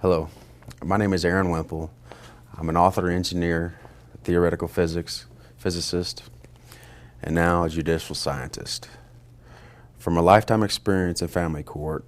Hello, my name is Aaron Wemple. I'm an author, engineer, theoretical physicist, and now a judicial scientist. From a lifetime experience in family court,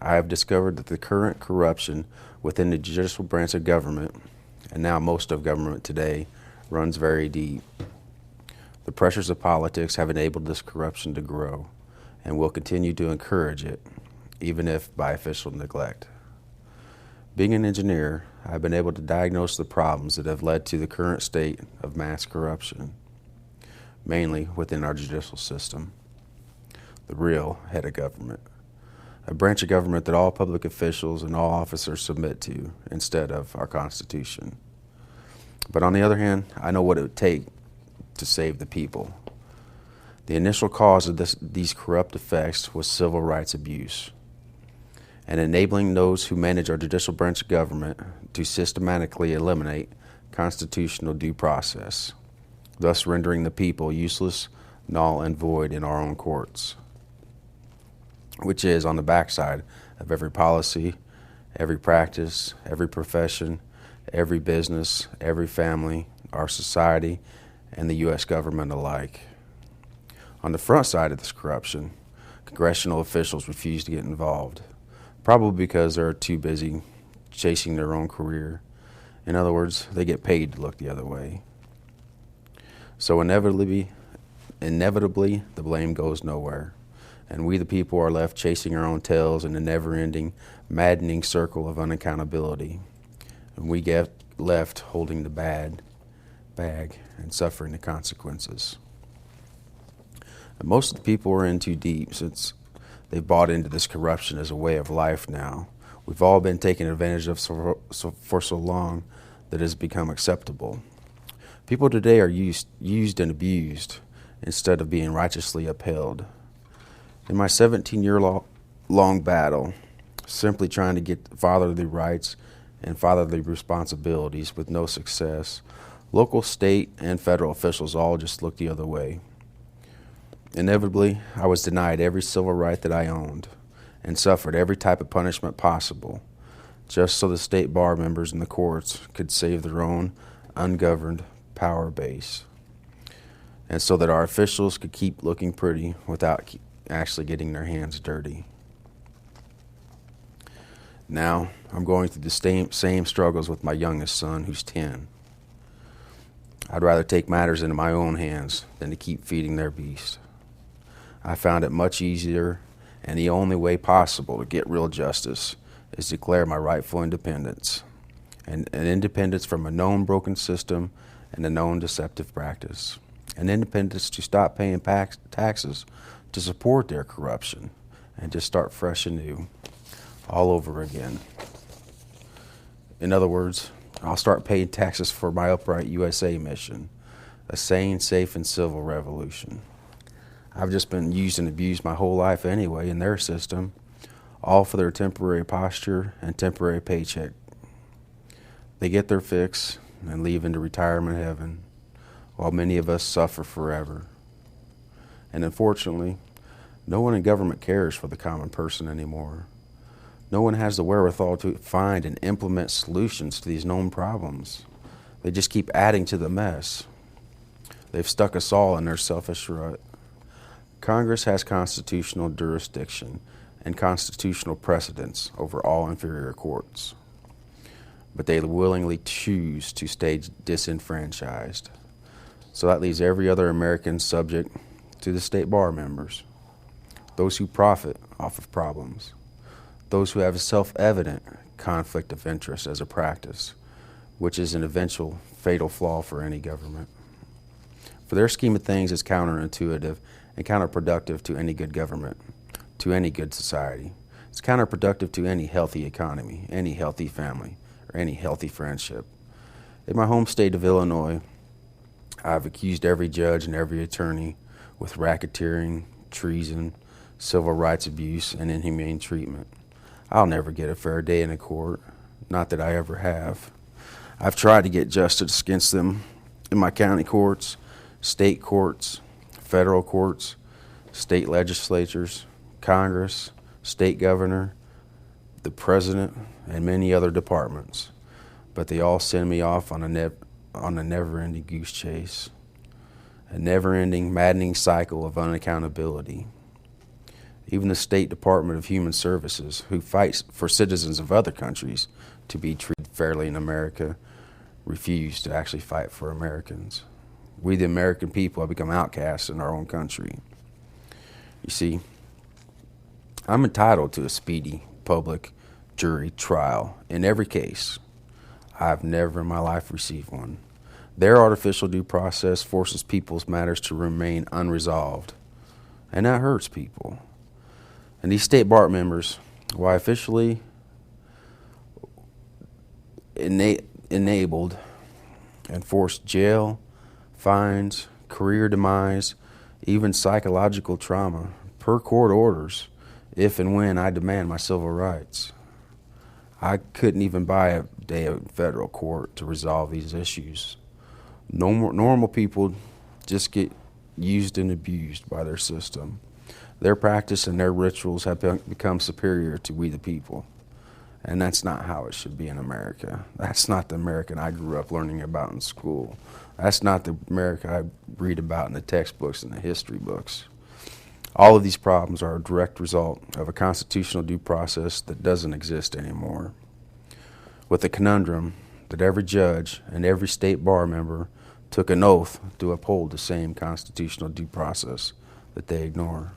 I have discovered that the current corruption within the judicial branch of government, and now most of government today, runs very deep. The pressures of politics have enabled this corruption to grow and will continue to encourage it, even if by official neglect. Being an engineer, I've been able to diagnose the problems that have led to the current state of mass corruption, mainly within our judicial system, the real head of government, a branch of government that all public officials and all officers submit to instead of our Constitution. But on the other hand, I know what it would take to save the people. The initial cause of these corrupt effects was civil rights abuse, and enabling those who manage our judicial branch of government to systematically eliminate constitutional due process, thus rendering the people useless, null, and void in our own courts, which is on the backside of every policy, every practice, every profession, every business, every family, our society, and the U.S. government alike. On the front side of this corruption, congressional officials refuse to get involved, probably because they're too busy chasing their own career. In other words, they get paid to look the other way. So inevitably, the blame goes nowhere, and we the people are left chasing our own tails in a never-ending, maddening circle of unaccountability, and we get left holding the bad bag and suffering the consequences. And most of the people are in too deep since they've bought into this corruption as a way of life now. We've all been taken advantage of for so long that it has become acceptable. People today are used and abused instead of being righteously upheld. In my 17-year-long battle, simply trying to get fatherly rights and fatherly responsibilities with no success, local, state, and federal officials all just looked the other way. Inevitably, I was denied every civil right that I owned and suffered every type of punishment possible, just so the state bar members in the courts could save their own ungoverned power base, and so that our officials could keep looking pretty without actually getting their hands dirty. Now, I'm going through the same struggles with my youngest son, who's 10. I'd rather take matters into my own hands than to keep feeding their beast. I found it much easier, and the only way possible to get real justice is to declare my rightful independence, and an independence from a known broken system and a known deceptive practice, an independence to stop paying taxes to support their corruption and just start fresh and new, all over again. In other words, I'll start paying taxes for my Upright USA mission, a sane, safe, and civil revolution. I've just been used and abused my whole life anyway in their system, all for their temporary posture and temporary paycheck. They get their fix and leave into retirement heaven, while many of us suffer forever. And unfortunately, no one in government cares for the common person anymore. No one has the wherewithal to find and implement solutions to these known problems. They just keep adding to the mess. They've stuck us all in their selfish rut. Congress has constitutional jurisdiction and constitutional precedence over all inferior courts, but they willingly choose to stay disenfranchised. So that leaves every other American subject to the state bar members, those who profit off of problems, those who have a self-evident conflict of interest as a practice, which is an eventual fatal flaw for any government. For their scheme of things, it's counterintuitive and counterproductive to any good government, to any good society. It's counterproductive to any healthy economy, any healthy family, or any healthy friendship. In my home state of Illinois, I've accused every judge and every attorney with racketeering, treason, civil rights abuse, and inhumane treatment. I'll never get a fair day in a court, not that I ever have. I've tried to get justice against them in my county courts, state courts, federal courts, state legislatures, Congress, state governor, the president, and many other departments, but they all send me off on a never-ending goose chase, a never-ending, maddening cycle of unaccountability. Even the State Department of Human Services, who fights for citizens of other countries to be treated fairly in America, refuse to actually fight for Americans. We, the American people, have become outcasts in our own country. You see, I'm entitled to a speedy public jury trial in every case. I've never in my life received one. Their artificial due process forces people's matters to remain unresolved, and that hurts people. And these state bar members, while officially enabled and forced jail, fines, career demise, even psychological trauma, per court orders, if and when I demand my civil rights. I couldn't even buy a day of federal court to resolve these issues. Normal people just get used and abused by their system. Their practice and their rituals have become superior to we the people. And that's not how it should be in America. That's not the American I grew up learning about in school. That's not the America I read about in the textbooks and the history books. All of these problems are a direct result of a constitutional due process that doesn't exist anymore. With the conundrum that every judge and every state bar member took an oath to uphold the same constitutional due process that they ignore.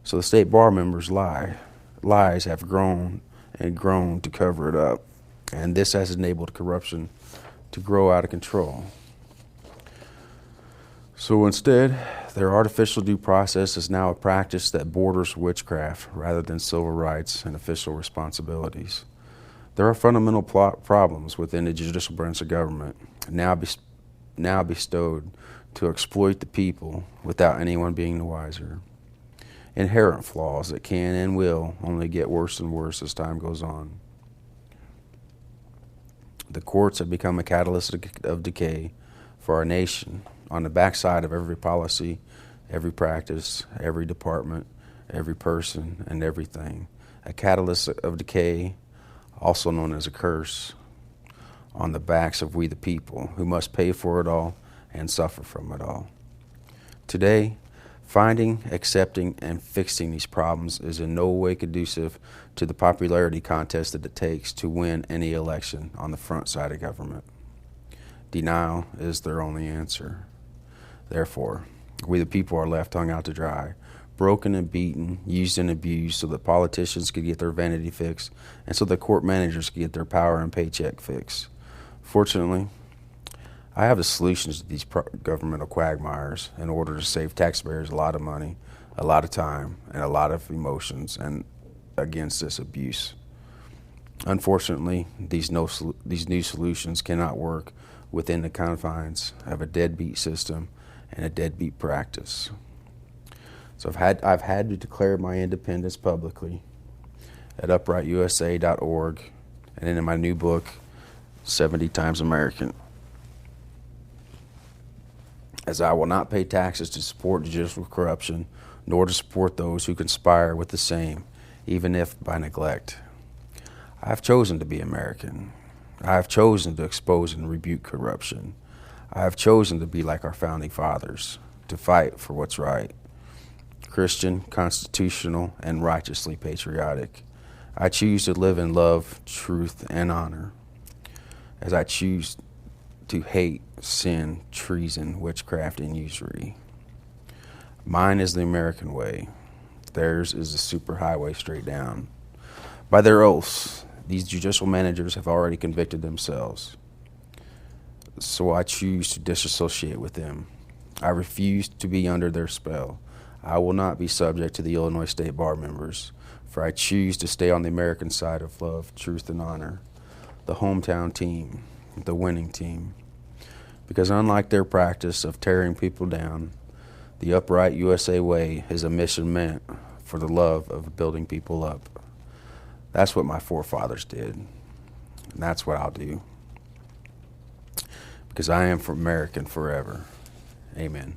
So the state bar members' lies have grown and grown to cover it up, and this has enabled corruption to grow out of control. So instead, their artificial due process is now a practice that borders witchcraft rather than civil rights and official responsibilities. There are fundamental problems within the judicial branch of government, now bestowed to exploit the people without anyone being the wiser. Inherent flaws that can and will only get worse and worse as time goes on. The courts have become a catalyst of decay for our nation on the backside of every policy, every practice, every department, every person, and everything. A catalyst of decay, also known as a curse, on the backs of we the people, who must pay for it all and suffer from it all. Today, finding, accepting, and fixing these problems is in no way conducive to the popularity contest that it takes to win any election on the front side of government. Denial is their only answer. Therefore, we the people are left hung out to dry, broken and beaten, used and abused so that politicians could get their vanity fix and so that court managers could get their power and paycheck fix. Fortunately, I have the solutions to these governmental quagmires in order to save taxpayers a lot of money, a lot of time, and a lot of emotions and against this abuse. Unfortunately, these new solutions cannot work within the confines of a deadbeat system and a deadbeat practice. So I've had to declare my independence publicly at uprightusa.org and in my new book, 70 Times American. As I will not pay taxes to support judicial corruption, nor to support those who conspire with the same, even if by neglect. I have chosen to be American. I have chosen to expose and rebuke corruption. I have chosen to be like our founding fathers, to fight for what's right. Christian, constitutional, and righteously patriotic. I choose to live in love, truth, and honor. As I choose to hate sin, treason, witchcraft, and usury. Mine is the American way. Theirs is the superhighway straight down. By their oaths, these judicial managers have already convicted themselves. So I choose to disassociate with them. I refuse to be under their spell. I will not be subject to the Illinois State Bar members, for I choose to stay on the American side of love, truth, and honor, the hometown team, the winning team. Because unlike their practice of tearing people down, the upright USA way is a mission meant for the love of building people up. That's what my forefathers did, and that's what I'll do. Because I am for American forever. Amen.